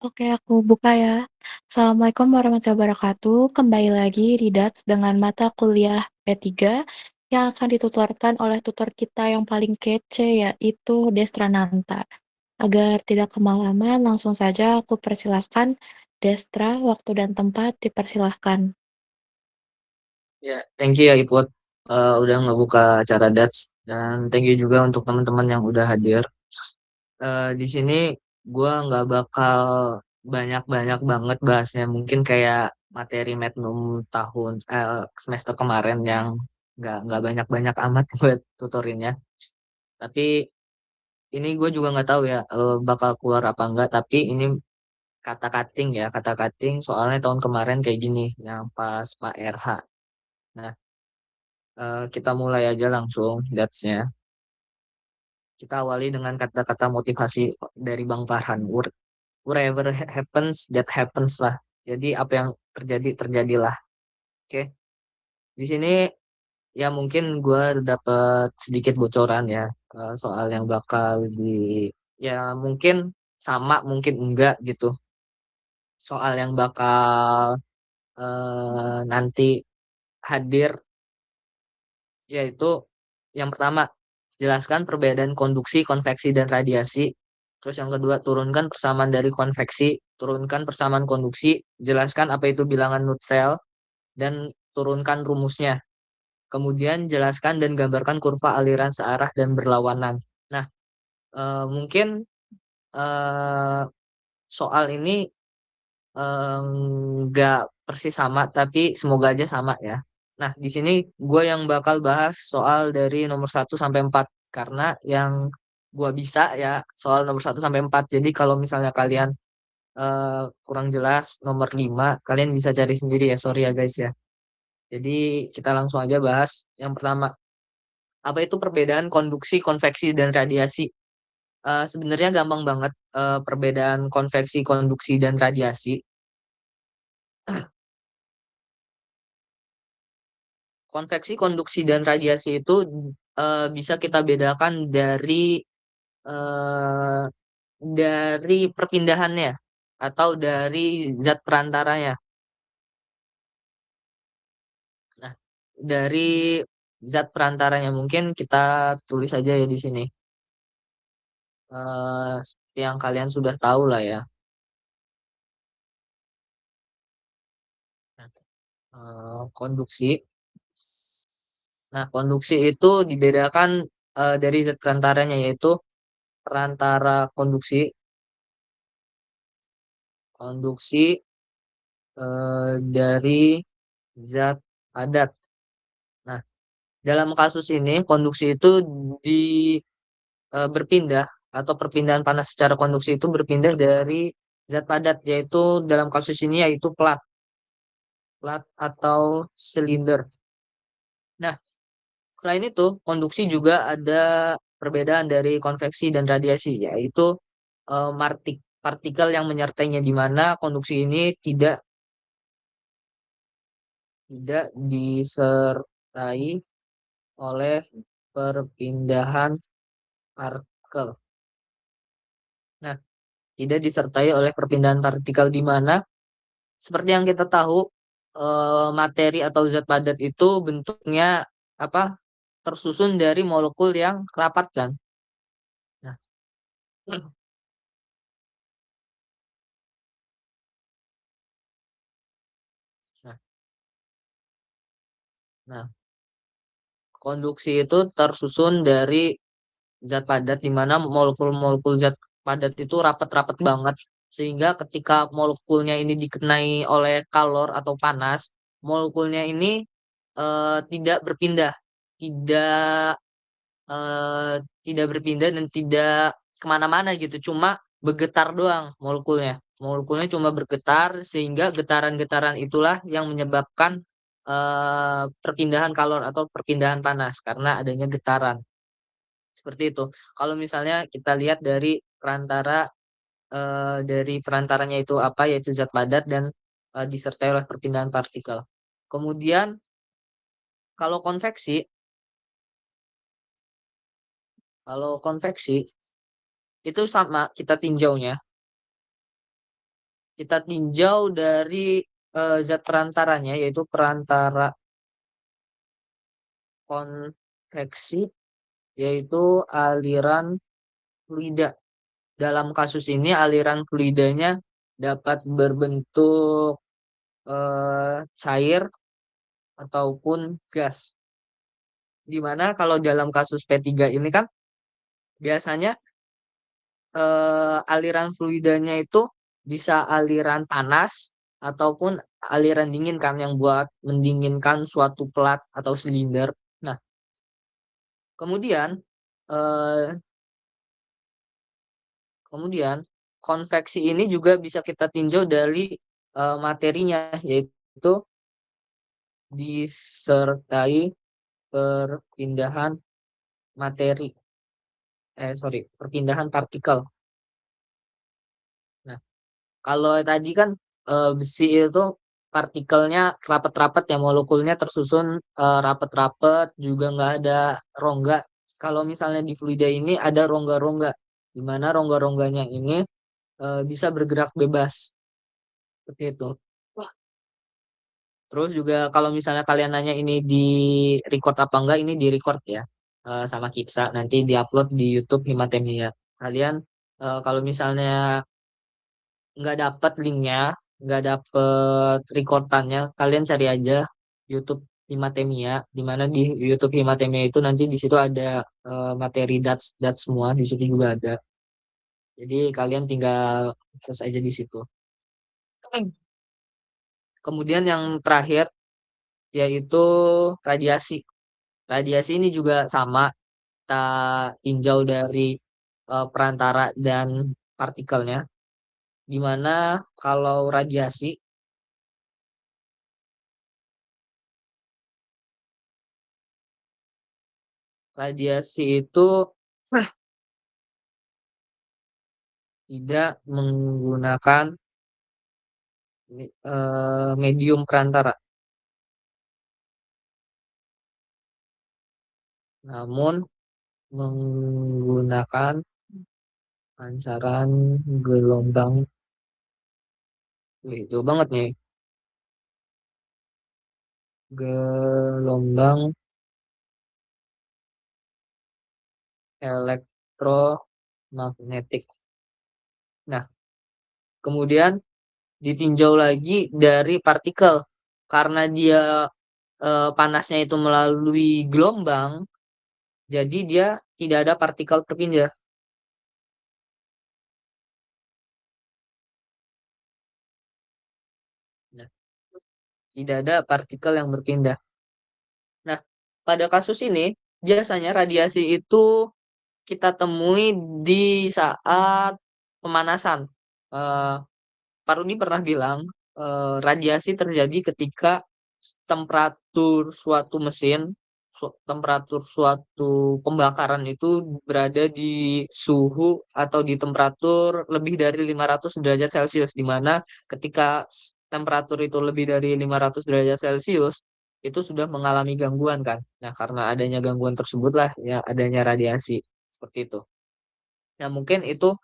Oke, aku buka ya. Assalamualaikum warahmatullahi wabarakatuh. Kembali lagi di DATS dengan mata kuliah P3 yang akan ditutorkan oleh tutor kita yang paling kece, yaitu Destrananta. Agar tidak kemalaman, langsung saja aku persilahkan Destra, waktu dan tempat dipersilahkan. Ya, thank you ya Iput, udah ngebuka acara DATS dan thank you juga untuk teman-teman yang udah hadir. Di sini gua nggak bakal banyak-banyak banget bahasnya, mungkin kayak materi Magnum tahun semester kemarin yang nggak banyak-banyak amat buat tutorinnya. Tapi ini gue juga nggak tahu ya bakal keluar apa enggak. Tapi ini kata kating ya, kata kating soalnya tahun kemarin kayak gini yang pas Pak RH. Nah, kita mulai aja langsung DATS-nya. Kita awali dengan kata-kata motivasi dari Bang Farhan. Whatever happens, that happens lah. Jadi apa yang terjadi, terjadilah. Oke. Di sini ya mungkin gue dapat sedikit bocoran ya soal yang bakal ya mungkin sama, mungkin enggak gitu. Soal yang bakal nanti hadir yaitu yang pertama, jelaskan perbedaan konduksi, konveksi, dan radiasi. Terus yang kedua, turunkan persamaan dari konveksi, turunkan persamaan konduksi, jelaskan apa itu bilangan Nutzel, dan turunkan rumusnya. Kemudian jelaskan dan gambarkan kurva aliran searah dan berlawanan. Nah, mungkin eh, soal ini nggak persis sama, tapi semoga aja sama ya. Nah, di sini gue yang bakal bahas soal dari nomor 1 sampai 4 karena yang gue bisa ya soal nomor 1 sampai 4. Jadi kalau misalnya kalian kurang jelas nomor 5, kalian bisa cari sendiri ya. Sorry ya guys ya. Jadi kita langsung aja bahas yang pertama. Apa itu perbedaan konduksi, konveksi, dan radiasi? Sebenarnya gampang banget perbedaan konveksi, konduksi, dan radiasi. Konveksi, konduksi, dan radiasi itu bisa kita bedakan eh, dari perpindahannya atau dari zat perantaranya. Nah, dari zat perantaranya mungkin kita tulis aja ya di sini. Seperti yang kalian sudah tahu lah ya. Nah, konduksi. Nah, konduksi itu dibedakan dari zat perantaranya yaitu perantara konduksi, konduksi dari zat padat. Nah, dalam kasus ini konduksi itu di berpindah atau perpindahan panas secara konduksi itu berpindah dari zat padat yaitu dalam kasus ini yaitu plat, plat atau silinder. Nah, selain itu konduksi juga ada perbedaan dari konveksi dan radiasi yaitu partikel yang menyertainya di mana konduksi ini tidak disertai oleh perpindahan partikel. Nah, tidak disertai oleh perpindahan partikel di mana seperti yang kita tahu materi atau zat padat itu bentuknya apa tersusun dari molekul yang rapat kan. Nah, nah, nah, konduksi itu tersusun dari zat padat di mana molekul-molekul zat padat itu rapat-rapat banget sehingga ketika molekulnya ini dikenai oleh kalor atau panas, molekulnya ini tidak berpindah, tidak eh, tidak berpindah dan tidak kemana-mana gitu, cuma bergetar doang molekulnya. Molekulnya cuma bergetar sehingga getaran-getaran itulah yang menyebabkan perpindahan kalor atau perpindahan panas karena adanya getaran. Seperti itu. Kalau misalnya kita lihat dari perantaranya itu apa yaitu zat padat dan disertai oleh perpindahan partikel. Kemudian kalau konveksi, kalau konveksi itu sama kita tinjaunya. kita tinjau dari zat perantaranya, yaitu perantara konveksi, yaitu aliran fluida. Dalam kasus ini aliran fluidanya dapat berbentuk cair ataupun gas. Dimana kalau dalam kasus P3 ini kan biasanya aliran fluidanya itu bisa aliran panas ataupun aliran dingin kan yang buat mendinginkan suatu pelat atau silinder. Nah, kemudian eh, kemudian konveksi ini juga bisa kita tinjau dari materinya, yaitu disertai perpindahan materi, perpindahan partikel. Nah, kalau tadi kan besi itu partikelnya rapat-rapat ya, molekulnya tersusun rapat-rapat, juga nggak ada rongga. Kalau misalnya di fluida ini ada rongga-rongga, di mana rongga-rongganya ini bisa bergerak bebas seperti itu. Wah. Terus juga kalau misalnya kalian nanya ini di record apa enggak, ini di record ya, sama Kipsa, nanti diupload di YouTube Himatemia. Kalian kalau misalnya nggak dapet linknya, nggak dapet recordannya, kalian cari aja YouTube Himatemia, di mana di YouTube Himatemia itu nanti di situ ada materi DATS DATS semua, di situ juga ada. Jadi kalian tinggal akses aja di situ. Kemudian yang terakhir yaitu radiasi. Radiasi ini juga sama, kita tinjau dari perantara dan partikelnya, di mana kalau radiasi itu tidak menggunakan medium perantara, namun menggunakan pancaran gelombang. Wih, jauh banget nih. Gelombang elektromagnetik. Nah, kemudian ditinjau lagi dari partikel. Karena dia panasnya itu melalui gelombang, jadi dia tidak ada partikel terpindah. Nah, tidak ada partikel yang berpindah. Nah, pada kasus ini biasanya radiasi itu kita temui di saat pemanasan. Eh, Pak Rudi pernah bilang radiasi terjadi ketika temperatur suatu mesin, temperatur suatu pembakaran itu berada di suhu atau di temperatur lebih dari 500 derajat Celcius, di mana ketika temperatur itu lebih dari 500 derajat Celcius, itu sudah mengalami gangguan kan. Nah, karena adanya gangguan tersebutlah ya adanya radiasi seperti itu. Nah, mungkin itu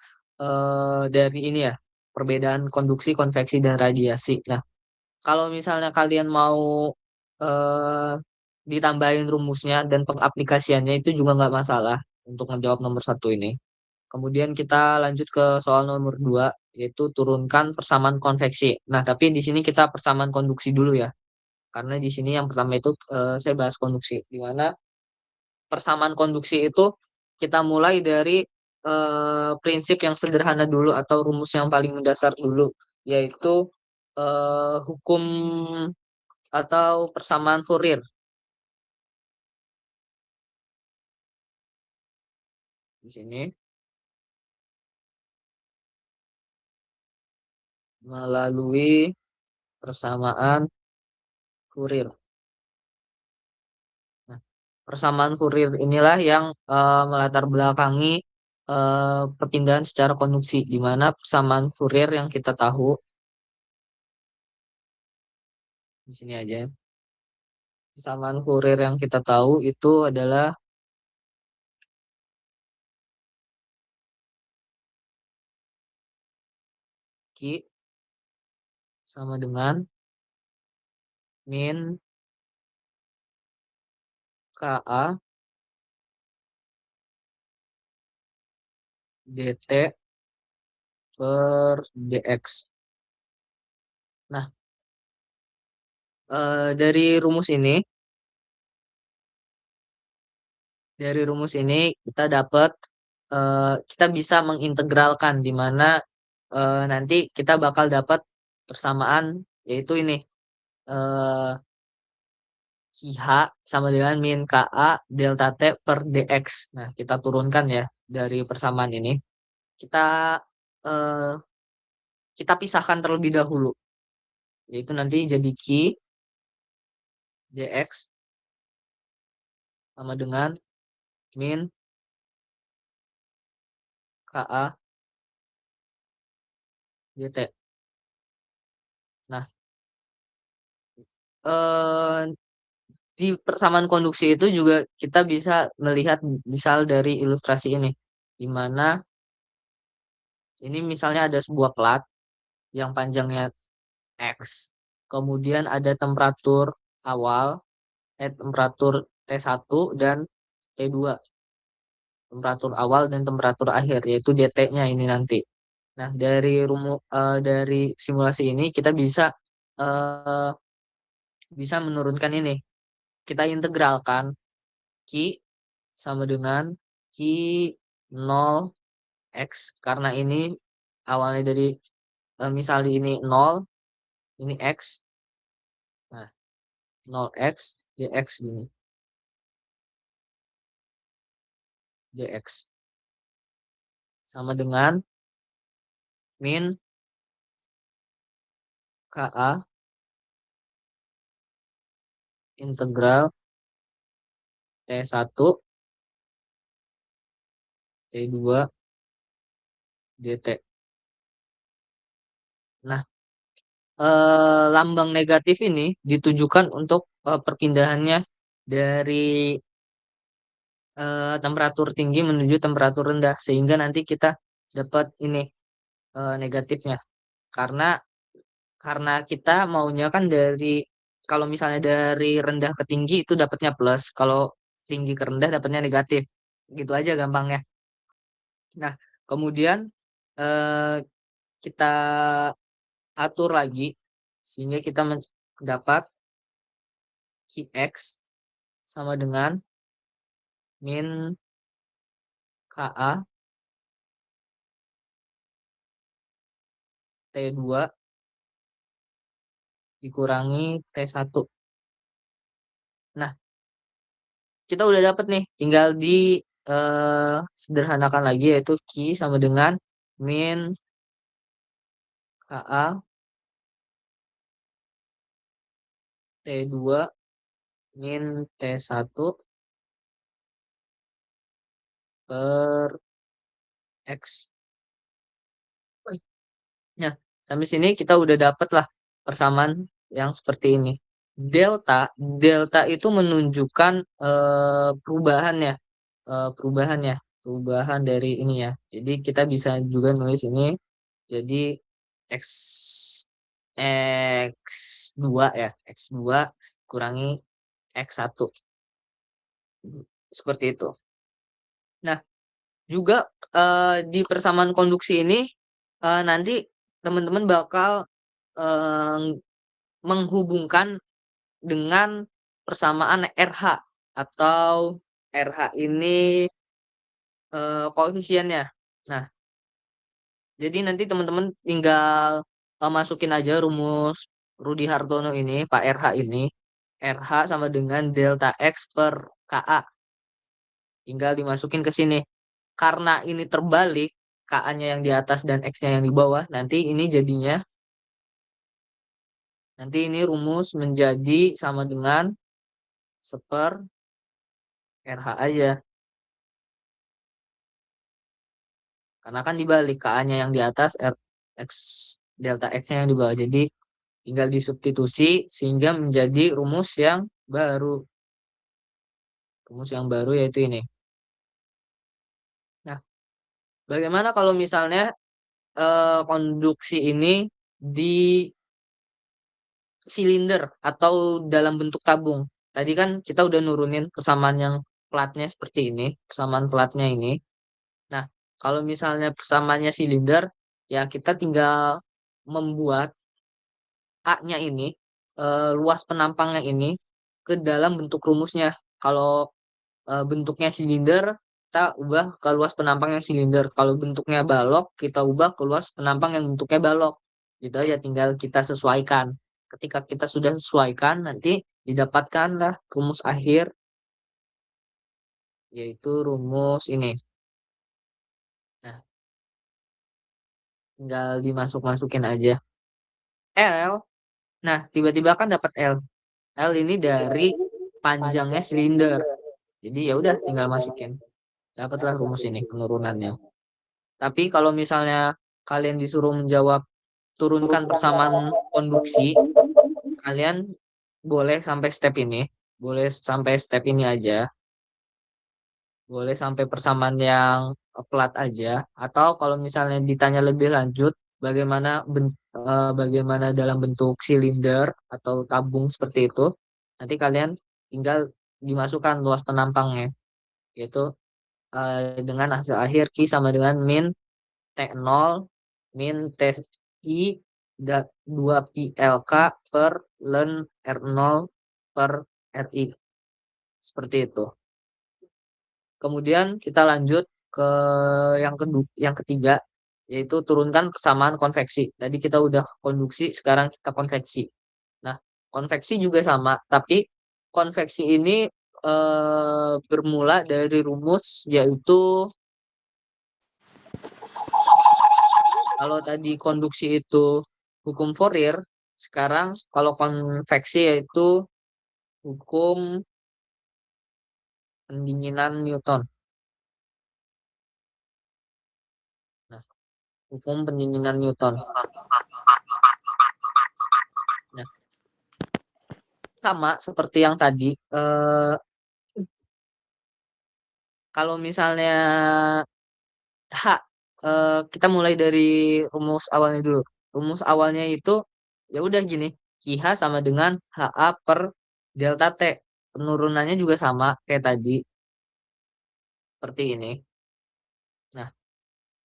dari ini ya, perbedaan konduksi, konveksi, dan radiasi. Nah, kalau misalnya kalian mau eh, ditambahin rumusnya dan pengaplikasiannya itu juga nggak masalah untuk menjawab nomor satu ini. Kemudian kita lanjut ke soal nomor dua, yaitu turunkan persamaan konveksi. Nah, tapi di sini kita persamaan konduksi dulu ya, karena di sini yang pertama itu saya bahas konduksi, di mana persamaan konduksi itu kita mulai dari prinsip yang sederhana dulu atau rumus yang paling mendasar dulu, yaitu hukum atau persamaan Fourier di sini melalui persamaan Fourier. Nah, persamaan Fourier inilah yang melatar belakangi perpindahan secara konduksi, di mana persamaan Fourier yang kita tahu di sini aja. Persamaan Fourier yang kita tahu itu adalah Q sama dengan min KA dt per dx. Nah, dari rumus ini kita dapat kita bisa mengintegralkan di mana nanti kita bakal dapat persamaan yaitu ini eh, H sama dengan min KA delta T per dx. Nah, kita turunkan ya dari persamaan ini. Kita eh, kita pisahkan terlebih dahulu, yaitu nanti jadi Q dx sama dengan min KA dt. Nah, eh, di persamaan konduksi itu juga kita bisa melihat misal dari ilustrasi ini, di mana ini misalnya ada sebuah plat yang panjangnya X, kemudian ada temperatur awal, temperatur T1 dan T2, temperatur awal dan temperatur akhir, yaitu DT-nya ini nanti. Nah, dari simulasi ini kita eh, bisa menurunkan ini. Kita integralkan Q sama dengan Q 0 X karena ini awalnya dari misalnya ini 0, ini X. Nah, 0x dx gini, dx sama dengan min KA integral T1 T2 dt. Nah, lambang negatif ini ditujukan untuk perpindahannya dari temperatur tinggi menuju temperatur rendah sehingga nanti kita dapat ini negatifnya. Karena kita maunya kan kalau misalnya dari rendah ke tinggi itu dapatnya plus, kalau tinggi ke rendah dapatnya negatif. Gitu aja gampangnya. Nah, kemudian eh, kita atur lagi sehingga kita mendapat Qx sama dengan min KA T2 dikurangi T1. Nah, kita udah dapat nih, tinggal di sederhanakan lagi yaitu Q sama dengan min KA T2 min T1 per X. Nah, sampai sini kita udah dapet lah persamaan yang seperti ini. Delta itu menunjukkan perubahannya, perubahannya, perubahan dari ini ya. Jadi kita bisa juga nulis ini jadi X X2 ya, X2 kurangi X1. Seperti itu. Nah, juga di persamaan konduksi ini nanti teman-teman bakal eh, menghubungkan dengan persamaan RH atau RH ini koefisiennya. Nah, jadi nanti teman-teman tinggal masukin aja rumus Rudi Hartono ini, Pak RH ini. RH sama dengan delta X per KA. Tinggal dimasukin ke sini. Karena ini terbalik, KA-nya yang di atas dan X-nya yang di bawah, nanti ini rumus menjadi sama dengan seper RH aja. Karena kan dibalik KA-nya yang di atas, X, delta X-nya yang di bawah. Jadi tinggal disubstitusi sehingga menjadi rumus yang baru. Rumus yang baru yaitu ini. Nah, bagaimana kalau misalnya konduksi ini silinder atau dalam bentuk tabung. Tadi kan kita udah nurunin persamaan yang platnya seperti ini, persamaan platnya ini. Nah, kalau misalnya persamaannya silinder, ya kita tinggal membuat A-nya ini, luas penampangnya ini ke dalam bentuk rumusnya. Kalau bentuknya silinder, kita ubah ke luas penampang yang silinder. Kalau bentuknya balok, kita ubah ke luas penampang yang bentuknya balok. Gitu aja, tinggal kita sesuaikan. Ketika kita sudah sesuaikan, nanti didapatkanlah rumus akhir, yaitu rumus ini. Nah, tinggal dimasuk-masukin aja. L, nah tiba-tiba kan dapat L. L ini dari panjangnya silinder. Jadi ya udah tinggal masukin. Dapatlah rumus ini penurunannya. Tapi kalau misalnya kalian disuruh menjawab turunkan persamaan konduksi, kalian boleh sampai step ini, boleh sampai step ini aja, boleh sampai persamaan yang plat aja, atau kalau misalnya ditanya lebih lanjut, bagaimana dalam bentuk silinder atau tabung seperti itu, nanti kalian tinggal dimasukkan luas penampangnya, yaitu dengan hasil akhir Q sama dengan min T0 min TI 2 PLK per ln R0 per RI. Seperti itu. Kemudian kita lanjut ke yang ketiga, yaitu turunkan persamaan konveksi. Tadi kita udah konduksi, sekarang kita konveksi. Nah, konveksi juga sama, tapi konveksi ini bermula dari rumus, yaitu kalau tadi konduksi itu hukum Fourier, sekarang kalau konveksi yaitu hukum pendinginan Newton. Nah, hukum pendinginan Newton. Nah, sama seperti yang tadi, kalau misalnya H, kita mulai dari rumus awalnya dulu. Rumus awalnya itu ya udah gini, QH sama dengan HA per delta T. Penurunannya juga sama kayak tadi, seperti ini. Nah,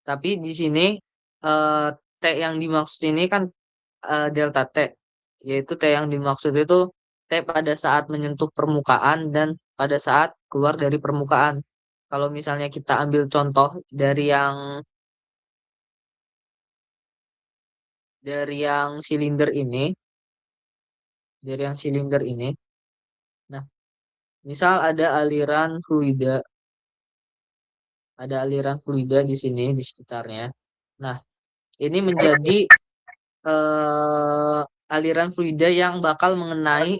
tapi di sini eh, T yang dimaksud ini kan delta T, yaitu T yang dimaksud itu T pada saat menyentuh permukaan dan pada saat keluar dari permukaan. Kalau misalnya kita ambil contoh dari yang silinder ini, dari yang silinder ini. Nah, misal ada aliran fluida di sini di sekitarnya. Nah, ini menjadi aliran fluida yang bakal mengenai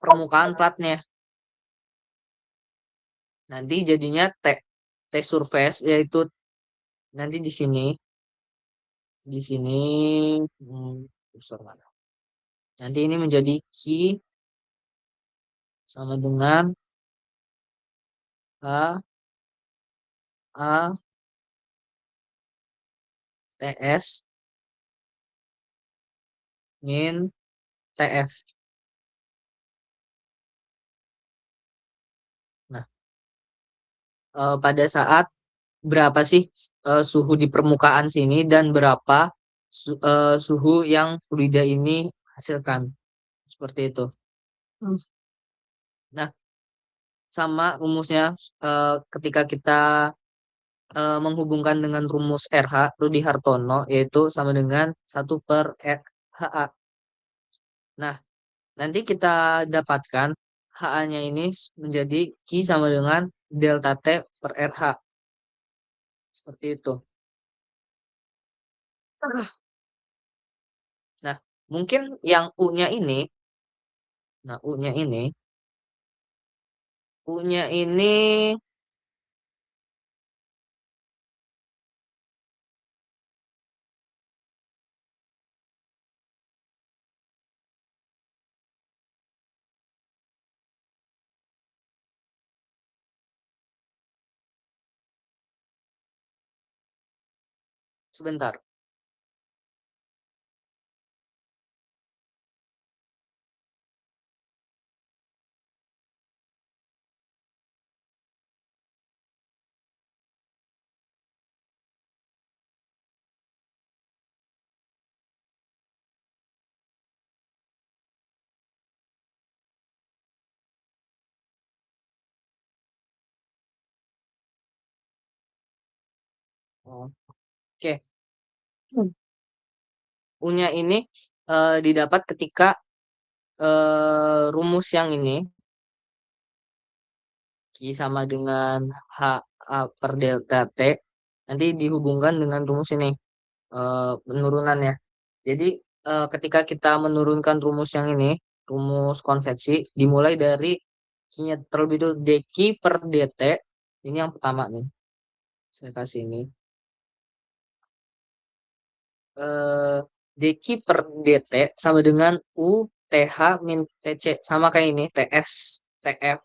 permukaan platnya. Nanti jadinya T surface, yaitu nanti di sini kursor mana? Nanti ini menjadi Q sama dengan H A TS min TF. Nah, pada saat berapa sih suhu di permukaan sini dan berapa suhu yang fluida ini hasilkan, seperti itu. Nah, sama rumusnya ketika kita menghubungkan dengan rumus RH Rudi Hartono, yaitu sama dengan 1/HA. Nah, nanti kita dapatkan HA-nya ini menjadi Q sama dengan delta T per RH, seperti itu. Nah, mungkin yang nah U-nya ini sebentar. Oke. U-nya ini didapat ketika rumus yang ini Q sama dengan H A per delta T nanti dihubungkan dengan rumus ini penurunannya. Jadi ketika kita menurunkan rumus yang ini, rumus konveksi dimulai dari Q-nya terlebih dulu dq per dt. Ini yang pertama nih. Saya kasih ini. eh, dq per dt sama dengan U TH min TC sama kayak ini TS TF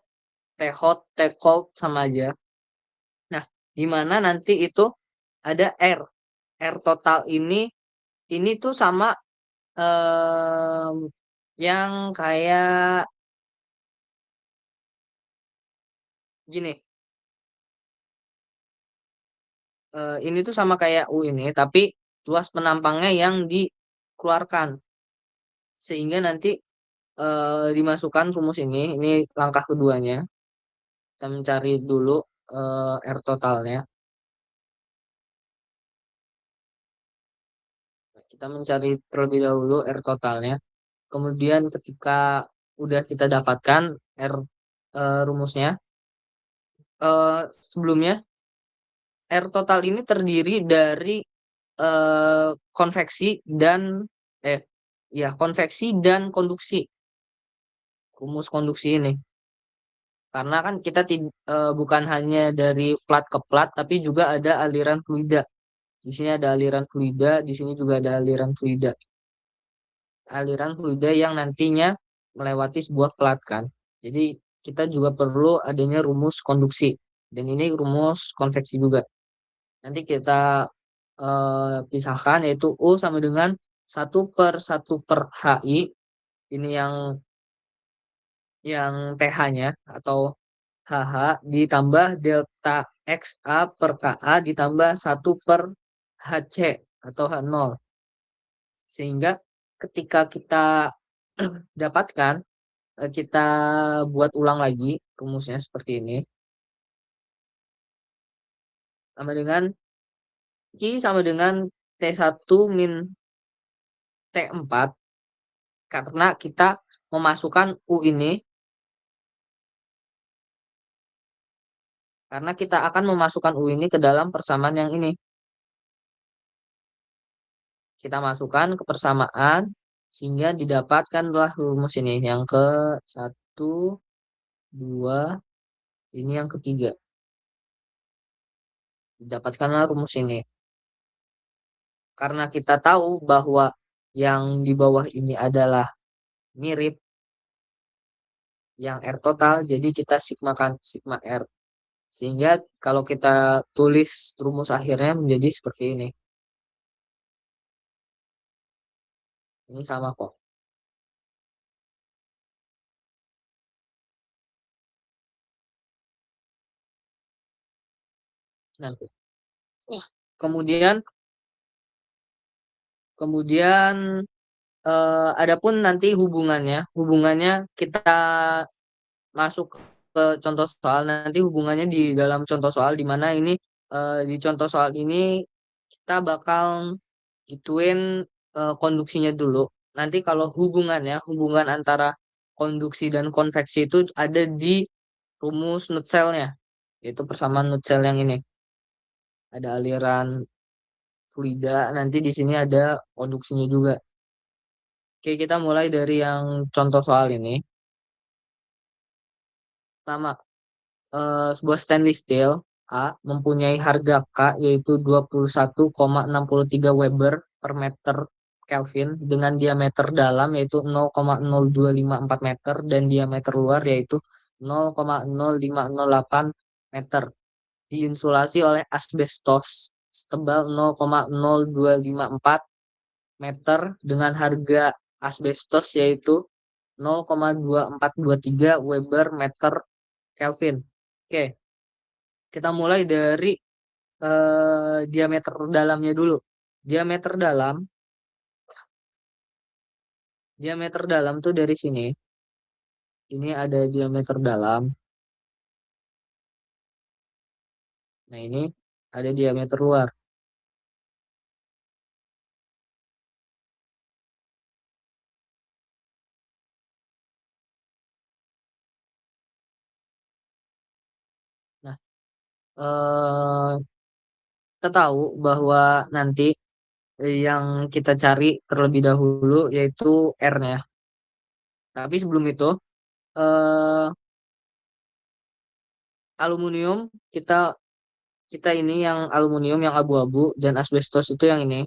T hot T cold sama aja. Nah, di mana nanti itu ada R. R total ini tuh sama em, yang kayak gini. Ini tuh sama kayak U ini, tapi luas penampangnya yang dikeluarkan. Sehingga nanti dimasukkan rumus ini langkah keduanya. Kita mencari dulu R totalnya. Kita mencari terlebih dahulu R totalnya. Kemudian ketika udah kita dapatkan R rumusnya, sebelumnya R total ini terdiri dari konveksi dan eh ya konveksi dan konduksi. Rumus konduksi ini. Karena kan kita bukan hanya dari plat ke plat, tapi juga ada aliran fluida. Di sini ada aliran fluida, di sini juga ada aliran fluida. Aliran fluida yang nantinya melewati sebuah plat kan. Jadi kita juga perlu adanya rumus konduksi. Dan ini rumus konveksi juga. Nanti kita pisahkan yaitu U sama dengan 1/1/HI. Ini yang TH-nya atau HH ditambah delta XA per KA ditambah 1/HC atau H0. Sehingga ketika kita dapatkan, kita buat ulang lagi rumusnya seperti ini. Sama dengan Q sama dengan T1 min T4 karena kita memasukkan U ini karena kita akan memasukkan U ini ke dalam persamaan yang ini. Kita masukkan ke persamaan sehingga didapatkanlah rumus ini yang ke satu, dua, ini yang ketiga. Didapatkanlah rumus ini. Karena kita tahu bahwa yang di bawah ini adalah mirip yang R total, jadi kita sigmakan sigma R. Sehingga kalau kita tulis rumus akhirnya menjadi seperti ini. Ini sama kok. Nanti. Kemudian kemudian adapun nanti hubungannya kita masuk ke contoh soal nanti hubungannya di dalam contoh soal di mana ini di contoh soal ini kita bakal gituin konduksinya dulu. Nanti kalau hubungan antara konduksi dan konveksi itu ada di rumus Nutshell-nya, yaitu persamaan Nutshell yang ini. Ada aliran fluida, nanti di sini ada konduksinya juga. Oke, kita mulai dari yang contoh soal ini. Pertama, sebuah stainless steel A mempunyai harga K yaitu 21,63 Weber per meter Kelvin dengan diameter dalam yaitu 0,0254 meter dan diameter luar yaitu 0,0508 meter. Diinsulasi oleh asbestos setebal 0,0254 meter dengan harga asbestos yaitu 0,2423 Weber meter Kelvin. Oke, kita mulai dari diameter dalamnya dulu. Diameter dalam, diameter dalam tuh dari sini. Ini ada diameter dalam. Nah, ini ada diameter luar. eh, kita tahu bahwa nanti yang kita cari terlebih dahulu yaitu R-nya. Tapi sebelum itu, eh, aluminium kita kita ini yang aluminium yang abu-abu dan asbestos itu yang ini.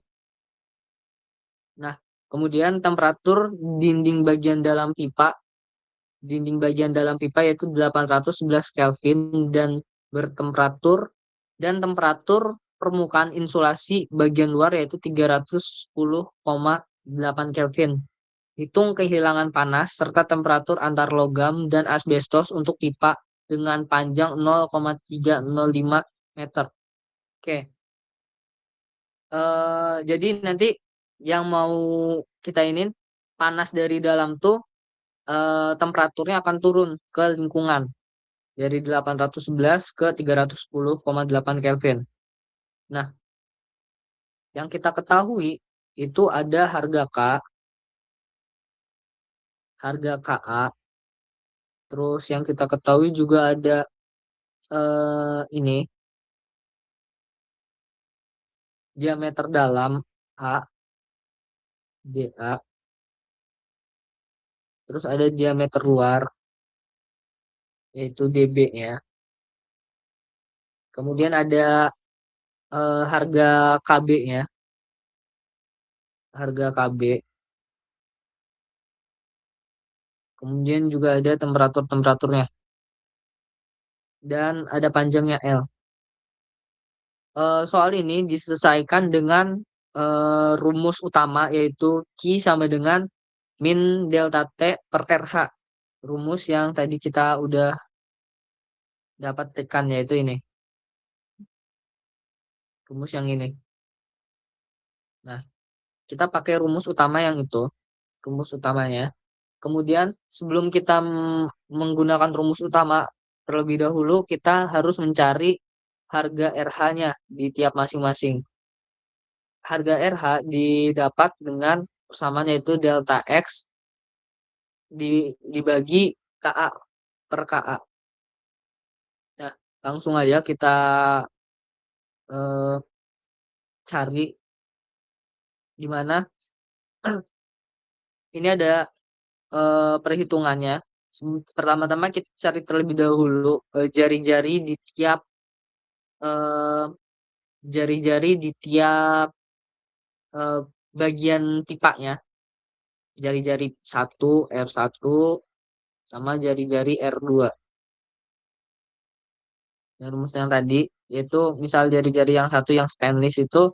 Nah, kemudian temperatur dinding bagian dalam pipa, dinding bagian dalam pipa yaitu 811 Kelvin dan bertemperatur dan temperatur permukaan insulasi bagian luar yaitu 310,8 Kelvin. Hitung kehilangan panas serta temperatur antar logam dan asbestos untuk pipa dengan panjang 0,305 meter. Oke, jadi nanti yang mau kita ini panas dari dalam tuh temperaturnya akan turun ke lingkungan dari 811 ke 310,8 Kelvin. Nah, yang kita ketahui itu ada harga K, harga KA, terus yang kita ketahui juga ada ini diameter dalam A, DA, terus ada diameter luar yaitu DB-nya. Kemudian ada harga KB-nya, harga KB. Kemudian juga ada temperaturnya dan ada panjangnya L. Soal ini diselesaikan dengan rumus utama yaitu Q sama dengan min delta T per RH. Rumus yang tadi kita udah dapat tekan yaitu ini. Rumus yang ini. Nah, kita pakai rumus utama yang itu. Rumus utamanya. Kemudian sebelum kita menggunakan rumus utama, terlebih dahulu kita harus mencari harga RH-nya di tiap masing-masing. Harga RH didapat dengan persamaan yaitu delta X dibagi KA per KA. Nah, langsung aja kita eh, cari di mana ini ada perhitungannya. Pertama-tama kita cari terlebih dahulu jari-jari di tiap eh, jari-jari di tiap eh, bagian pipanya. Jari-jari satu R1 sama jari-jari R2. Yang rumus yang tadi yaitu misal jari-jari yang satu yang stainless itu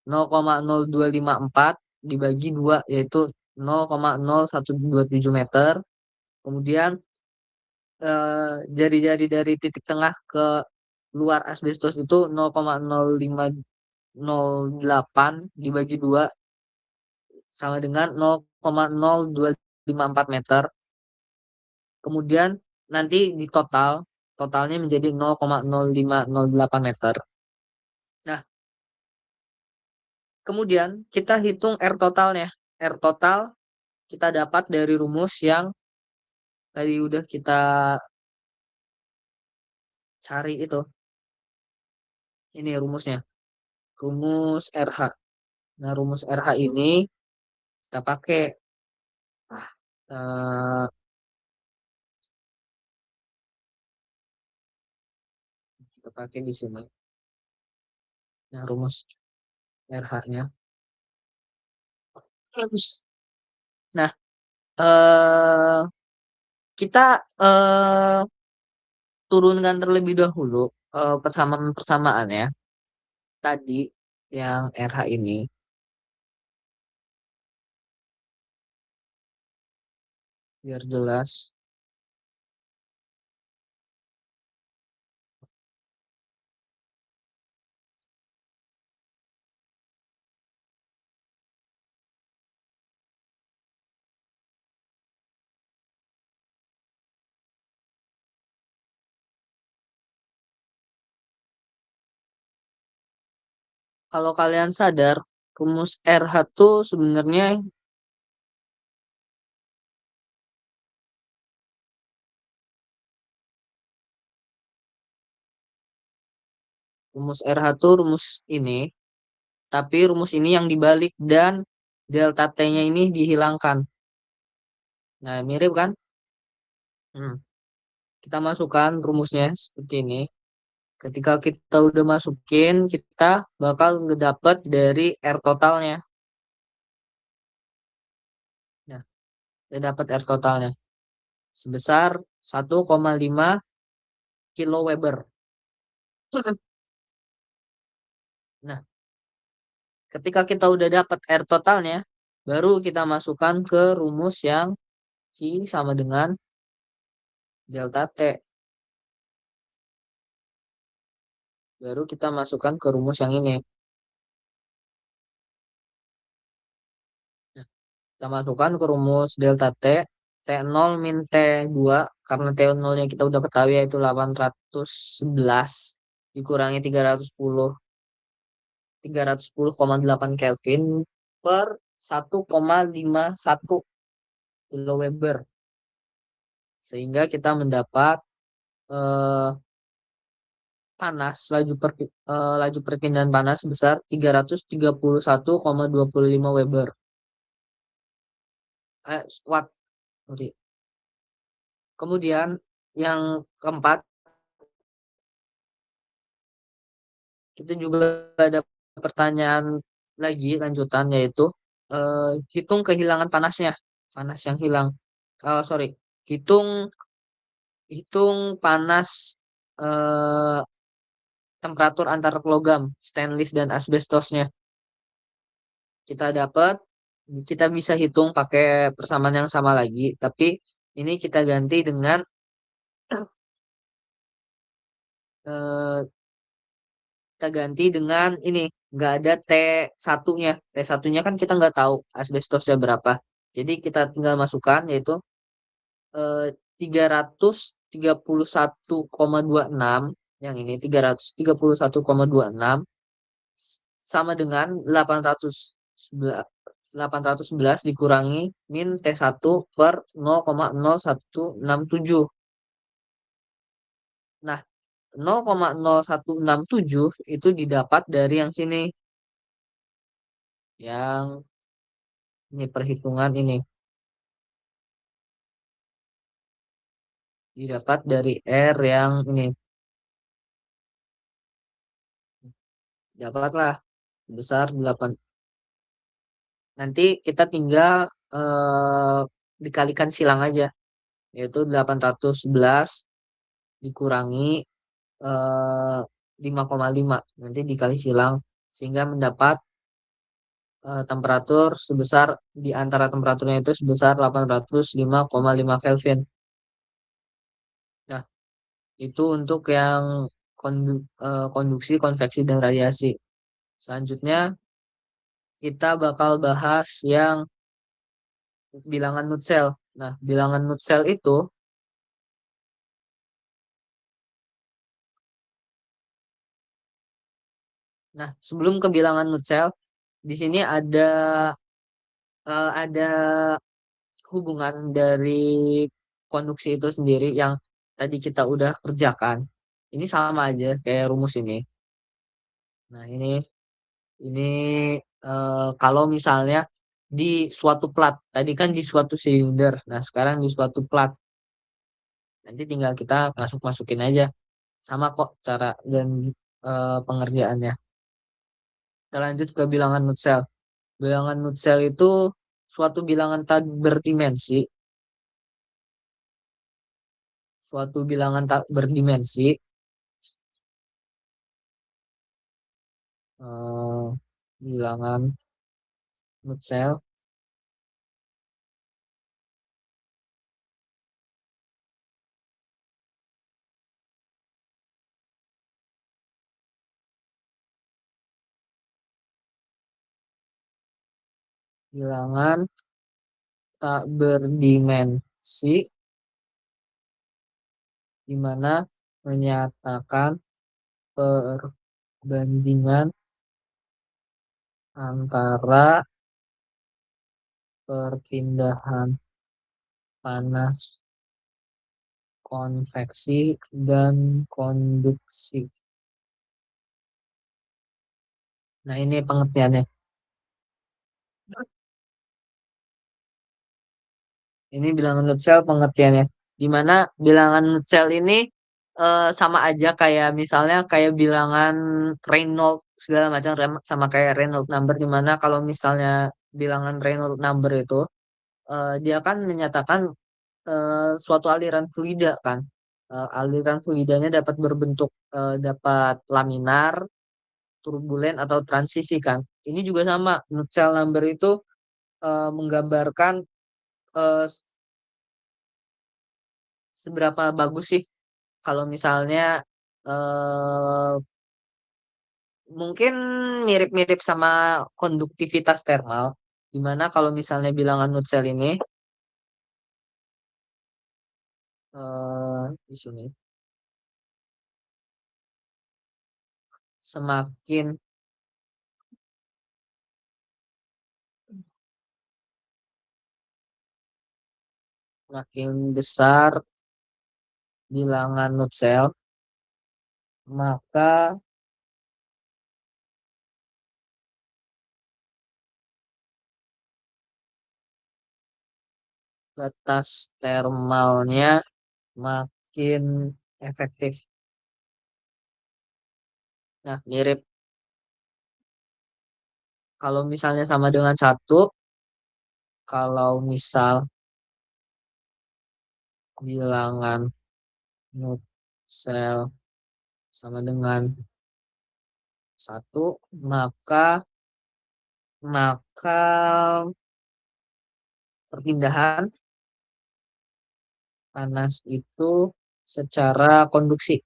0,0254 dibagi 2 yaitu 0,0127 meter. Kemudian jari-jari dari titik tengah ke luar asbestos itu 0,0508 dibagi 2 sama dengan 0,0254 meter. Kemudian nanti di totalnya menjadi 0,0508 meter. Nah, kemudian kita hitung R totalnya. R total kita dapat dari rumus yang tadi udah kita cari itu. Ini rumusnya. Rumus RH. Nah, rumus RH ini kita pakai. eh, kita pakai di sini. Nah, rumus RH-nya. Nah, eh, kita turunkan terlebih dahulu persamaan-persamaannya tadi yang RH ini. Biar jelas. Kalau kalian sadar, rumus RH tuh sebenarnya Rumus RH tuh rumus ini, tapi rumus ini yang dibalik dan delta T-nya ini dihilangkan. Nah, mirip kan? Hmm. Kita masukkan rumusnya seperti ini. Ketika kita udah masukin, kita bakal ngedapat dari R totalnya. Nah, kita dapat R totalnya sebesar 1,5 kiloweber. Nah, ketika kita udah dapat R totalnya, baru kita masukkan ke rumus yang Q sama dengan delta T. Baru kita masukkan ke rumus yang ini. Nah, kita masukkan ke rumus delta T. T0 min T2, karena T0-nya kita udah ketahui yaitu 811 dikurangi 310,8 Kelvin per 1,51 kiloweber. Sehingga kita mendapat eh, laju perpindahan panas sebesar 331,25 Weber. Watt. Sorry. Kemudian yang keempat, kita juga ada pertanyaan lagi lanjutan yaitu hitung kehilangan panasnya. Panas yang hilang. Sorry. Hitung hitung panas eh, temperatur antar logam, stainless dan asbestosnya. Kita dapat, kita bisa hitung pakai persamaan yang sama lagi, tapi ini kita ganti dengan eh, kita ganti dengan ini, nggak ada T1-nya. T1-nya kan kita nggak tahu asbestosnya berapa. Jadi kita tinggal masukkan yaitu 331,26, yang ini 331,26 sama dengan 811 dikurangi min T1 per 0,0167. Nah, 0,0167 itu didapat dari yang sini. Yang ini perhitungan ini. Didapat dari R yang ini. Dapatlah besar 8. Nanti kita tinggal eh, dikalikan silang aja. Yaitu 811 dikurangi 5,5. Nanti dikali silang. Sehingga mendapat temperatur sebesar di antara temperaturnya itu sebesar 805,5 Kelvin. Nah, itu untuk yang konduksi, konveksi, dan radiasi. Selanjutnya, kita bakal bahas yang bilangan Nutsel. Nah, bilangan Nutsel itu, nah sebelum ke bilangan Nutsel, di sini ada hubungan dari konduksi itu sendiri yang tadi kita udah kerjakan. Ini sama aja kayak rumus ini. Nah, ini kalau misalnya di suatu plat, tadi kan di suatu silinder. Nah, sekarang di suatu plat. Nanti tinggal kita masukin aja. Sama kok cara dan pengerjaannya. Kita lanjut ke bilangan Nutsel. Bilangan Nutsel itu suatu bilangan tak berdimensi. Suatu bilangan tak berdimensi. eh, Bilangan Nutsel. Bilangan tak berdimensi, di mana menyatakan perbandingan antara perpindahan panas konveksi dan konduksi. Nah, ini pengertiannya. Ini bilangan Nutshell pengertiannya. Di mana bilangan Nutshell ini sama aja kayak misalnya kayak bilangan Reynolds segala macam sama kayak Reynolds number, di mana kalau misalnya bilangan Reynolds number itu dia kan menyatakan suatu aliran fluida kan. Aliran fluidanya dapat berbentuk dapat laminar, turbulen atau transisi kan. Ini juga sama. Nutshell number itu menggambarkan eh, seberapa bagus sih kalau misalnya eh, mungkin mirip-mirip sama konduktivitas thermal, di mana kalau misalnya bilangan Nutshell ini di sini semakin semakin besar bilangan Nutshell, maka batas thermalnya makin efektif. Nah, mirip kalau misalnya sama dengan satu, kalau misal bilangan Nutshell sama dengan satu, maka maka perpindahan panas itu secara konduksi.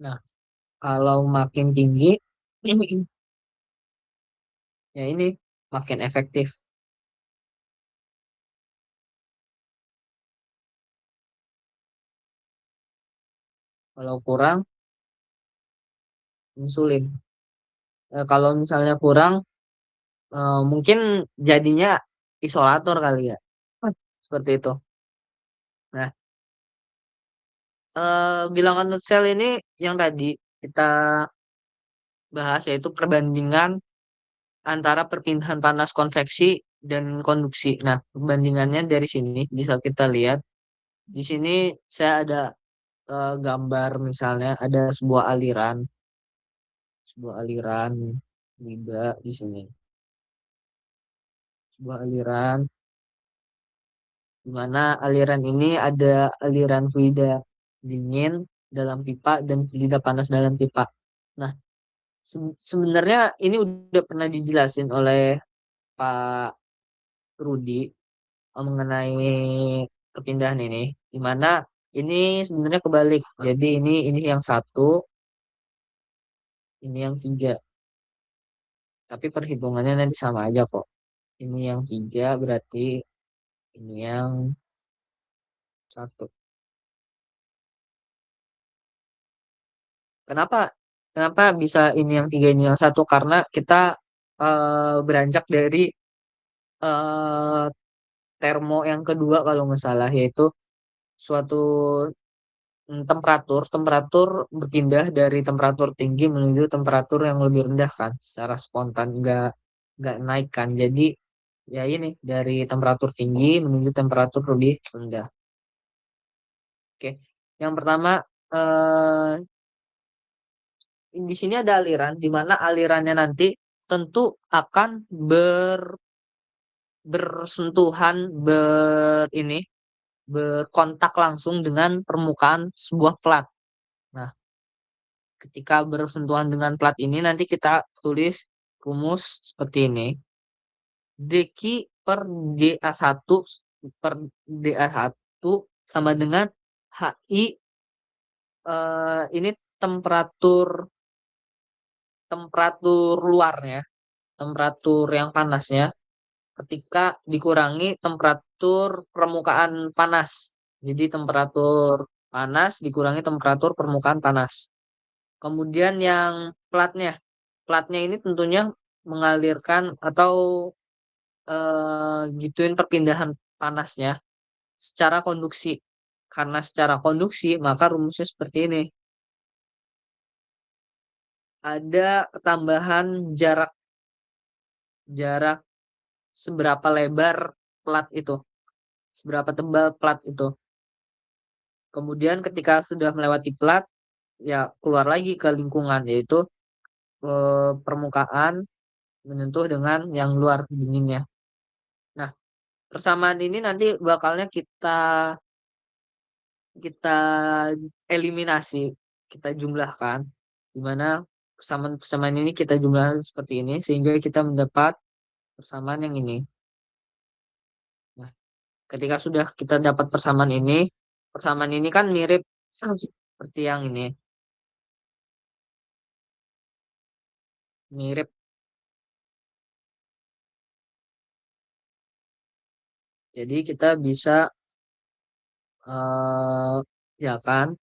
Nah, kalau makin tinggi, ya ini makin efektif. Kalau kurang, insulin. Kalau misalnya kurang, mungkin jadinya isolator kali ya. Seperti itu. Nah, bilangan Nutshell ini yang tadi kita bahas yaitu perbandingan antara perpindahan panas konveksi dan konduksi. Nah, perbandingannya dari sini bisa kita lihat. Di sini saya ada gambar misalnya ada sebuah aliran juga di sini. Sebuah aliran di mana aliran ini ada aliran fluida dingin dalam pipa dan fluida panas dalam pipa. Nah, sebenarnya ini udah pernah dijelasin oleh Pak Rudi mengenai perpindahan ini, di mana ini sebenarnya kebalik. Jadi ini yang satu, ini yang tiga. Tapi perhitungannya nanti sama aja kok. Ini yang tiga berarti ini yang satu. Kenapa? Kenapa bisa ini yang tiga ini yang satu? Karena kita beranjak dari eh, termo yang kedua kalau nggak salah, yaitu suatu temperatur temperatur berpindah dari temperatur tinggi menuju temperatur yang lebih rendah kan secara spontan, nggak naik kan. Jadi ya ini dari temperatur tinggi menuju temperatur lebih rendah. Oke, yang pertama eh, di sini ada aliran di mana alirannya nanti tentu akan bersentuhan berkontak langsung dengan permukaan sebuah plat. Nah, ketika bersentuhan dengan plat ini nanti kita tulis rumus seperti ini. dq per dA1 per dA1 sama dengan HI, ini temperatur temperatur luarnya, temperatur yang panasnya ketika dikurangi temperatur permukaan panas. Jadi temperatur panas dikurangi temperatur permukaan panas. Kemudian yang platnya. Platnya ini tentunya mengalirkan atau gituin perpindahan panasnya secara konduksi. Karena secara konduksi, maka rumusnya seperti ini. Ada ketambahan jarak jarak seberapa lebar plat itu, seberapa tebal plat itu. Kemudian ketika sudah melewati plat, ya keluar lagi ke lingkungan, yaitu permukaan menyentuh dengan yang luar dinginnya. Nah, persamaan ini nanti bakalnya kita kita eliminasi, kita jumlahkan, di mana persamaan-persamaan ini kita jumlahkan seperti ini sehingga kita mendapat persamaan yang ini. Nah, ketika sudah kita dapat persamaan ini kan mirip seperti yang ini, mirip. Jadi kita bisa ya kan,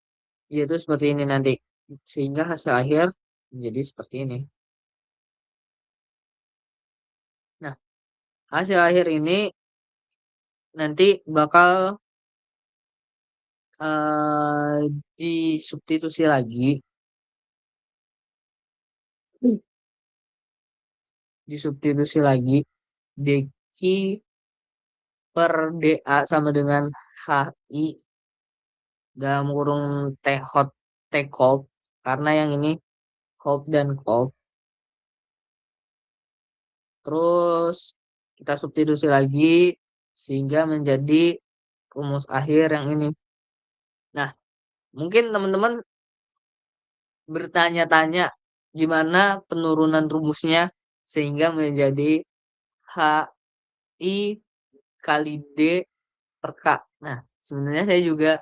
yaitu seperti ini nanti, sehingga hasil akhir menjadi seperti ini. Nah, hasil akhir ini nanti bakal eh disubstitusi lagi, disubstitusi lagi dq per dA sama dengan HI dalam kurung T hot T cold, karena yang ini hot dan cold. Terus kita substitusi lagi sehingga menjadi rumus akhir yang ini. Nah, mungkin teman-teman bertanya-tanya gimana penurunan rumusnya sehingga menjadi HI kali D per K. Nah, sebenarnya saya juga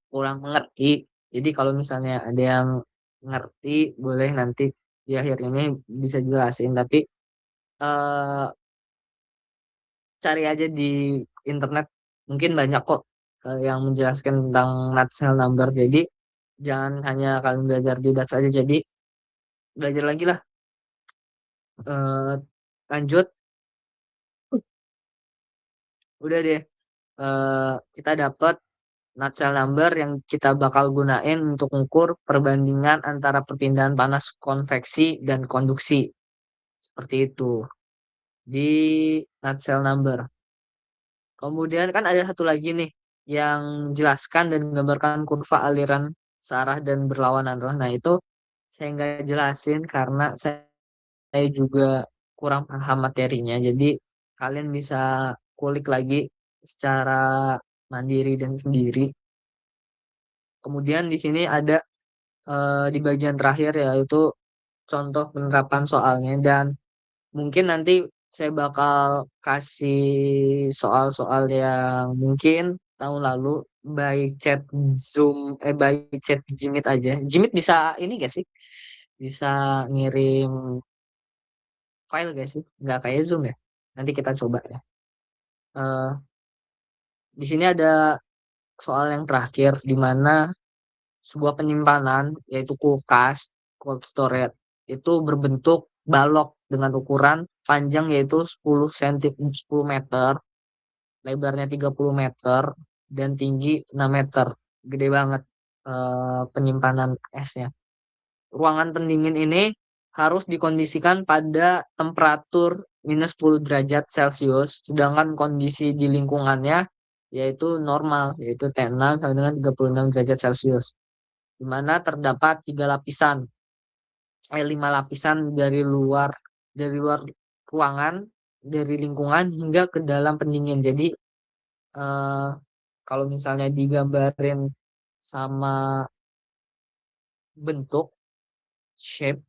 kurang mengerti. Jadi kalau misalnya ada yang ngerti, boleh nanti di akhir ini bisa jelasin. Tapi eh, cari aja di internet, mungkin banyak kok yang menjelaskan tentang Nutshell number. Jadi jangan hanya kalian belajar di DAX aja. Jadi belajar lagi lah. Eh, lanjut, udah deh. Kita dapat Nutshell number yang kita bakal gunain untuk mengukur perbandingan antara perpindahan panas konveksi dan konduksi. Seperti itu di nutshell number. Kemudian kan ada satu lagi nih yang jelaskan dan menggambarkan kurva aliran searah dan berlawanan. Nah, itu saya nggak jelasin karena saya juga kurang paham materinya. Jadi kalian bisa kulik lagi secara mandiri dan sendiri. Kemudian di sini ada di bagian terakhir yaitu contoh penerapan soalnya, dan mungkin nanti saya bakal kasih soal-soal yang mungkin tahun lalu by chat Zoom, by chat Jimit aja. Jimit bisa ini gak sih? Bisa ngirim file gak sih? Nggak kayak Zoom ya? Nanti kita coba ya. Eh, di sini ada soal yang terakhir di mana sebuah penyimpanan yaitu kulkas, cold storage itu berbentuk balok dengan ukuran panjang yaitu 10 meter, lebarnya 30 meter, dan tinggi 6 meter. Gede banget penyimpanan esnya. Ruangan pendingin ini harus dikondisikan pada temperatur minus 10 derajat Celcius, sedangkan kondisi di lingkungannya yaitu normal, yaitu T6 sampai dengan 36 derajat Celcius, di mana terdapat 3 lapisan, 5 lapisan dari luar ruangan, dari lingkungan hingga ke dalam pendingin. Jadi eh, kalau misalnya digambarin sama bentuk shape,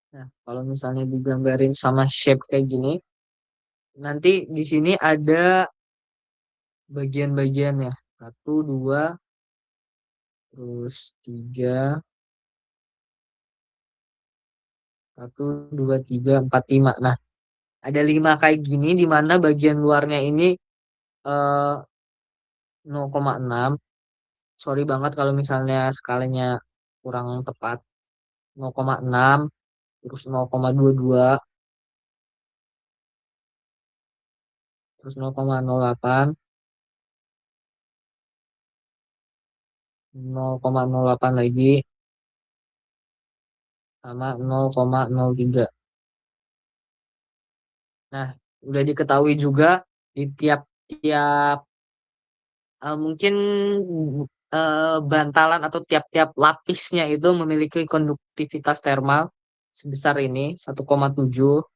nah kalau misalnya digambarin sama shape kayak gini, nanti di sini ada bagian-bagiannya, satu, dua, terus tiga, satu, dua, tiga, empat, lima. Nah, Ada 5 kayak gini di mana bagian luarnya ini eh, 0,6. Sorry banget kalau misalnya skalanya kurang tepat. 0,6, terus 0,22, terus 0,08, 0,08 lagi, sama 0,03. Nah, udah diketahui juga di tiap-tiap mungkin bantalan atau tiap-tiap lapisnya itu memiliki konduktivitas termal sebesar ini 1,7,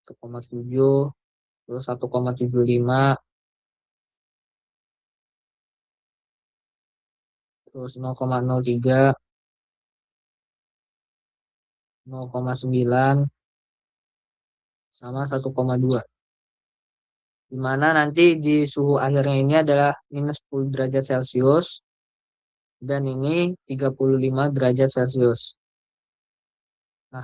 1,7, terus 1,75, terus 0,03, 0,9, sama 1,2. Di mana nanti di suhu akhirnya ini adalah minus 10 derajat Celcius dan ini 35 derajat Celcius. Nah,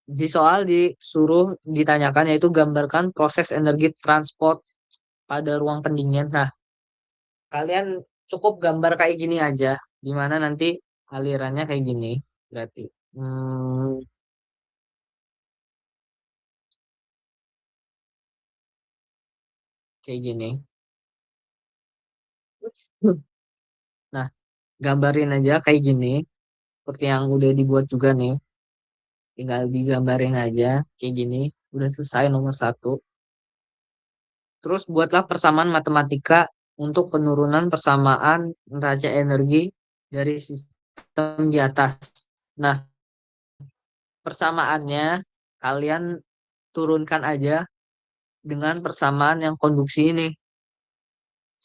di soal disuruh ditanyakan yaitu gambarkan proses energi transport pada ruang pendingin. Nah, kalian cukup gambar kayak gini aja, di mana nanti alirannya kayak gini. Berarti kayak gini. Nah, gambarin aja kayak gini, seperti yang udah dibuat juga nih. Tinggal digambarin aja kayak gini. Udah selesai nomor satu. Terus buatlah persamaan matematika untuk penurunan persamaan neraca energi dari sistem di atas. Nah, persamaannya kalian turunkan aja dengan persamaan yang konduksi ini.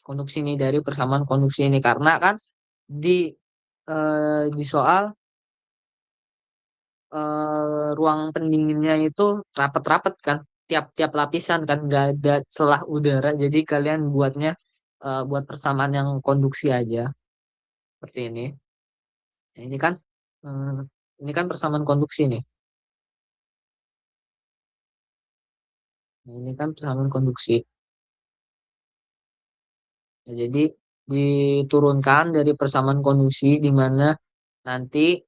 Konduksi ini dari persamaan konduksi ini karena kan di di soal ruang pendinginnya itu rapat-rapat kan, tiap-tiap lapisan kan nggak ada celah udara. Jadi kalian buatnya buat persamaan yang konduksi aja seperti ini. Nah, eh, ini kan persamaan konduksi nih. Nah, ini kan persamaan konduksi. Nah, jadi diturunkan dari persamaan konduksi di mana nanti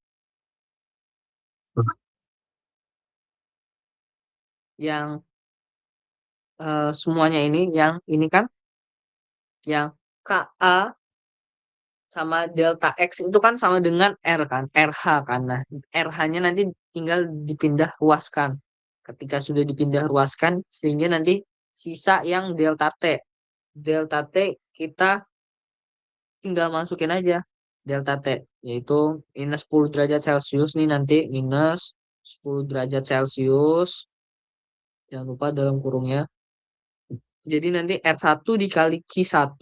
yang semuanya ini yang ini kan yang KA sama delta X itu kan sama dengan R kan, RH kan. Nah, RH-nya nanti tinggal dipindah ruaskan. Ketika sudah dipindah ruaskan, sehingga nanti sisa yang delta T. Delta T kita tinggal masukin aja delta T, yaitu minus 10 derajat Celcius nih nanti, minus 10 derajat Celcius. Jangan lupa dalam kurungnya. Jadi nanti R1 dikali Q1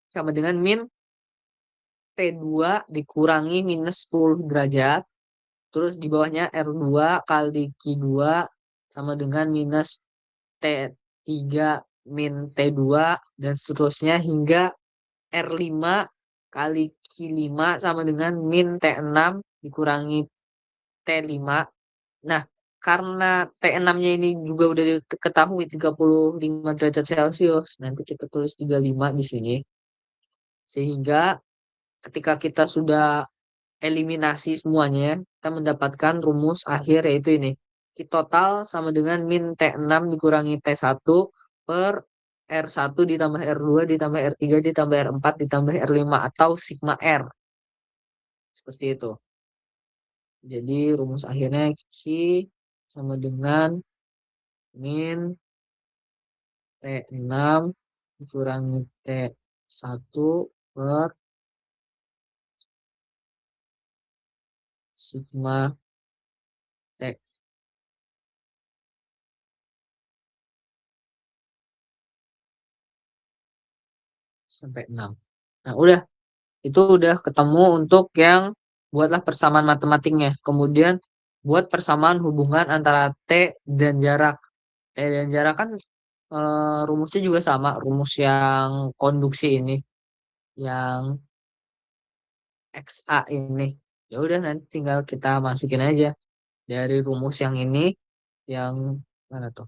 sama dengan min T2 dikurangi minus 10 derajat. Terus di bawahnya R2 kali Q2 sama dengan minus T3 min T2 dan seterusnya hingga R5 kali Q5 sama dengan min T6 dikurangi T5. Nah, karena T6-nya ini juga udah diketahui 35 derajat Celcius, nanti kita tulis 35 di sini. Sehingga ketika kita sudah eliminasi semuanya, kita mendapatkan rumus akhir yaitu ini. Q total sama dengan min T6 dikurangi T1 per R1 ditambah R2 ditambah R3 ditambah R4 ditambah R5 atau sigma R. Seperti itu. Jadi rumus akhirnya Q sama dengan min T6 dikurangi T1 per sigma T sampai 6. Nah, itu udah ketemu untuk yang buatlah persamaan matematiknya. Kemudian buat persamaan hubungan antara T dan jarak. T dan jarak kan rumusnya juga sama, rumus yang konduksi ini, yang XA ini. Ya udah nanti tinggal kita masukin aja dari rumus yang ini, yang Mana tuh?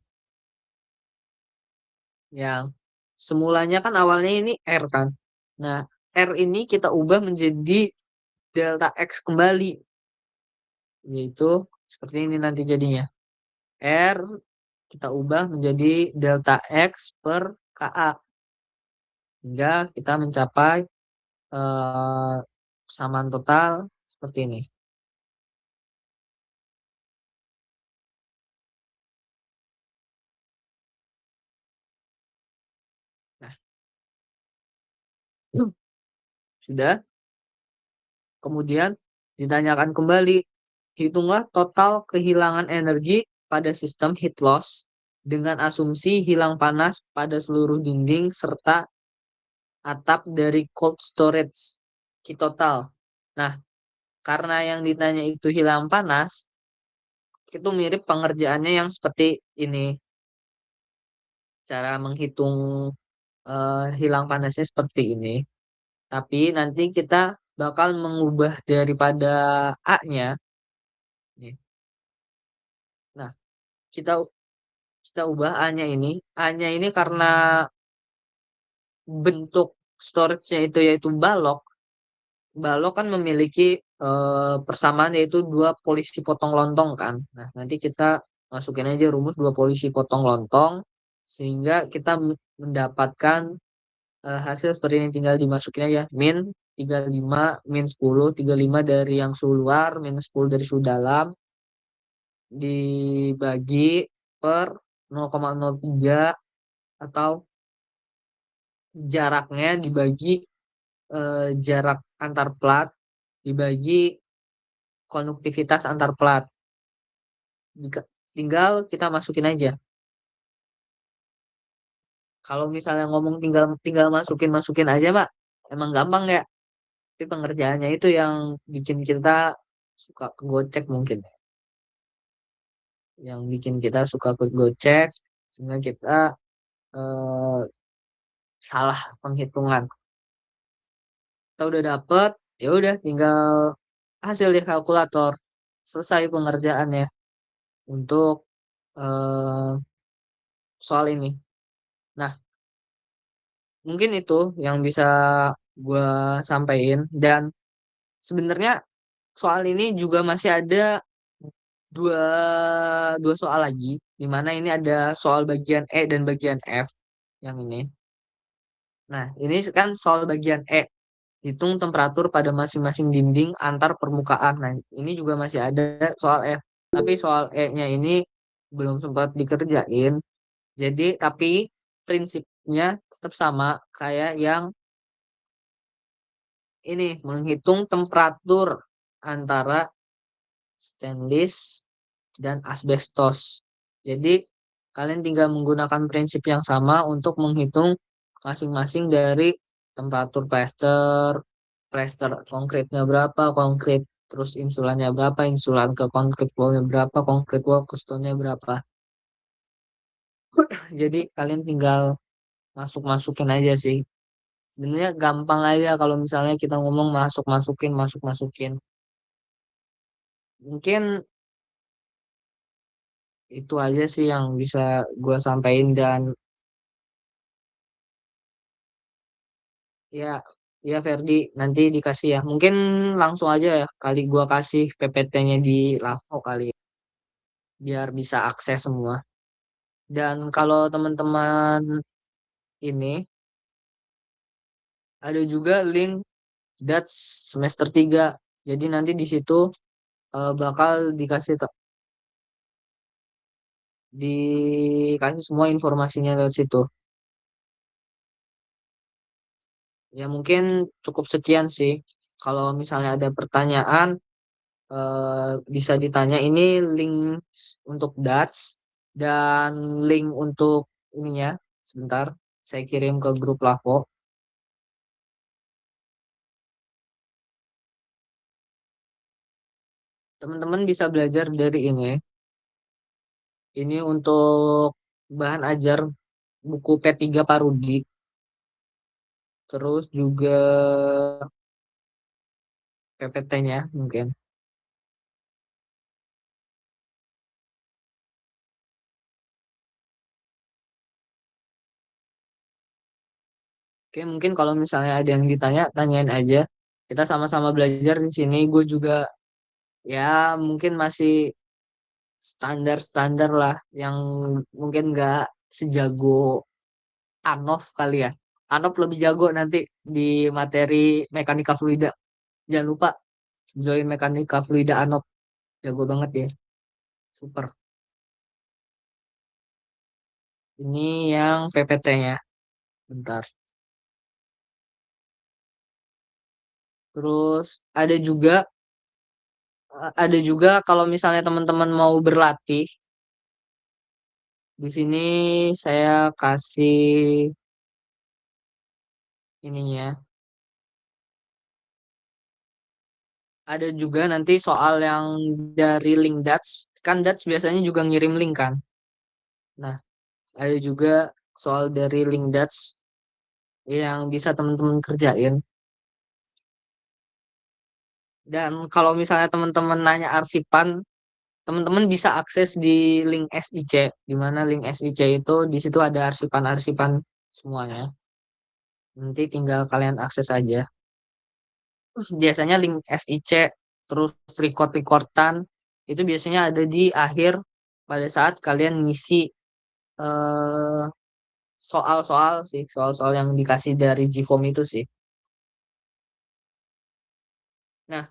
Yang semulanya kan awalnya ini R kan. Nah, R ini kita ubah menjadi delta X kembali. Yaitu seperti ini nanti jadinya. R kita ubah menjadi delta X per KA. Hingga kita mencapai eh, persamaan total seperti ini. Nah, sudah. Kemudian ditanyakan kembali, hitunglah total kehilangan energi pada sistem heat loss dengan asumsi hilang panas pada seluruh dinding serta atap dari cold storage key total. Nah, karena yang ditanya itu hilang panas, itu mirip pengerjaannya yang seperti ini. Cara menghitung hilang panasnya seperti ini. Tapi nanti kita bakal mengubah daripada A-nya. Nah, kita kita ubah A-nya ini karena bentuk storage-nya itu yaitu balok. Balok kan memiliki persamaan yaitu dua polisi potong lontong kan. Nah, nanti kita masukin aja rumus dua polisi potong lontong sehingga kita mendapatkan hasil seperti ini, tinggal dimasukin aja min 35 min 10, 35 dari yang suhu luar minus 10 dari suhu dalam dibagi per 0,03 atau jaraknya dibagi jarak antar plat dibagi konduktivitas antar plat. Tinggal kita masukin aja. Kalau misalnya ngomong tinggal tinggal masukin masukin aja, Pak, emang gampang ya. Tapi pengerjaannya itu yang bikin kita suka kegocek mungkin. Yang bikin kita suka kegocek sehingga kita eh, salah penghitungan. Kita udah dapet, ya udah tinggal hasil di kalkulator. Selesai pengerjaannya untuk eh, soal ini. Nah, mungkin itu yang bisa gue sampaikan. Dan sebenarnya soal ini juga masih ada dua, dua soal lagi, di mana ini ada soal bagian E dan bagian F yang ini. Nah, ini kan soal bagian E. Hitung temperatur pada masing-masing dinding antar permukaan. Nah, ini juga masih ada soal F. Tapi soal E-nya ini belum sempat dikerjain. Jadi, tapi prinsipnya tetap sama kayak yang ini, menghitung temperatur antara stainless dan asbestos. Jadi, kalian tinggal menggunakan prinsip yang sama untuk menghitung masing-masing dari temperatur plester, plester konkritnya berapa, konkrit terus insulannya berapa, insulan ke konkrit wallnya berapa, konkrit wall ke stone-nya berapa. Jadi kalian tinggal masuk-masukin aja sih. Sebenarnya gampang aja kalau misalnya kita ngomong masuk-masukin, masuk-masukin. Mungkin itu aja sih yang bisa gue sampaikan. Dan ya, ya Ferdi, nanti dikasih ya. Mungkin langsung aja ya kali gua kasih PPT-nya di Lavo kali ya, biar bisa akses semua. Dan kalau teman-teman ini ada juga link Dats semester 3. Jadi nanti di situ bakal dikasih semua informasinya lewat situ. Ya mungkin cukup sekian sih. Kalau misalnya ada pertanyaan bisa ditanya, ini link untuk Dats dan link untuk ininya sebentar saya kirim ke grup Lavo. Teman-teman bisa belajar dari ini untuk bahan ajar buku P3 Parudi, terus juga PPT-nya mungkin. Oke, mungkin kalau misalnya ada yang ditanya, tanyain aja. Kita sama-sama belajar di sini. Gue juga ya mungkin masih standar-standar lah, yang mungkin nggak sejago Anov kali ya. Anov lebih jago nanti di materi mekanika fluida. Jangan lupa join mekanika fluida Anov. Jago banget ya. Super. Ini yang PPT-nya. Bentar. Terus ada juga kalau misalnya teman-teman mau berlatih, di sini saya kasih ininya. Ada juga nanti soal yang dari link Dats. Kan Dats biasanya juga ngirim link kan. Nah, ada juga soal dari link Dats yang bisa teman-teman kerjain. Dan kalau misalnya teman-teman nanya arsipan, teman-teman bisa akses di link SIC, di mana link SIC itu di situ ada arsipan-arsipan semuanya. Nanti tinggal kalian akses aja. Terus biasanya link SIC, terus record-recordan, itu biasanya ada di akhir pada saat kalian ngisi eh, soal-soal sih, soal-soal yang dikasih dari GFOM itu sih. Nah,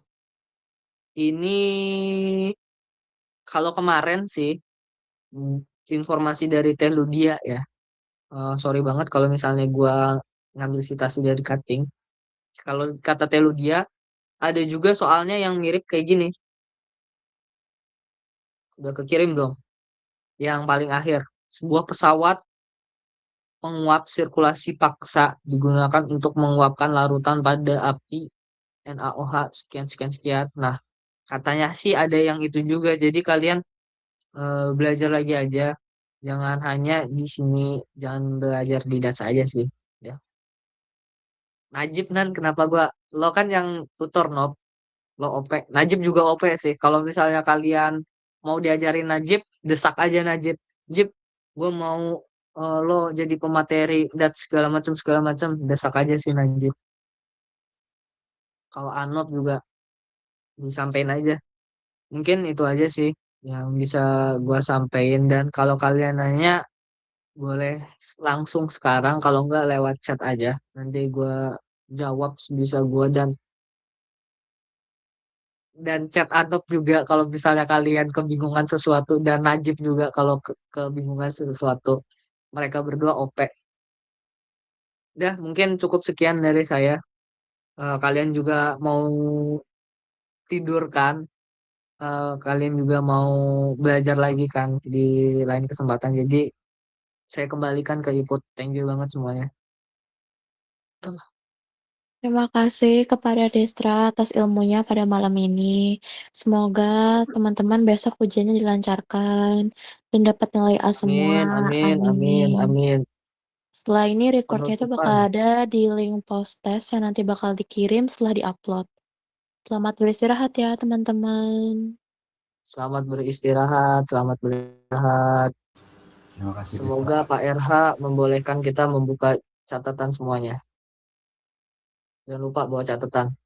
ini kalau kemarin sih mm, informasi dari Teh Ludia ya. Sorry banget kalau misalnya gua ngambil citasi dari cutting. Kalau kata Teh Ludia, ada juga soalnya yang mirip kayak gini. Udah kekirim belum? Yang paling akhir. Sebuah pesawat penguap sirkulasi paksa digunakan untuk menguapkan larutan pada api NaOH sekian sekian sekian. Nah, katanya sih ada yang itu juga. Jadi kalian belajar lagi aja. Jangan hanya di sini, jangan belajar di DAS aja sih. Ya. Najib nan kenapa gua lo kan yang tutor Nob, lo OP. Najib juga OP sih. Kalau misalnya kalian mau diajarin Najib, desak aja Najib. Jib, gua mau lo jadi pemateri dat segala macam, desak aja sih Najib. Kalau Anop juga disampaikan aja. Mungkin itu aja sih yang bisa gua sampaikan, dan kalau kalian nanya boleh langsung sekarang, kalau enggak lewat chat aja. Nanti gua jawab sebisa gua, dan chat Anop juga kalau misalnya kalian kebingungan sesuatu, dan Najib juga kalau kebingungan sesuatu. Mereka berdua OP. Udah, mungkin cukup sekian dari saya. Kalian juga mau tidur kan? Kalian juga mau belajar lagi kan di lain kesempatan. Jadi saya kembalikan ke Iput. Thank you banget semuanya. Terima kasih kepada Destra atas ilmunya pada malam ini. Semoga teman-teman besok ujiannya dilancarkan dan dapat nilai A semua. Amin, amin, amin, Amin. amin. Setelah ini recordnya itu bakal Penutupan. ada di link post test yang nanti bakal dikirim setelah diupload. Selamat beristirahat ya teman-teman. Selamat beristirahat, selamat beristirahat. Terima kasih Semoga Destra. Pak RH membolehkan kita membuka catatan semuanya. Jangan lupa bawa catatan.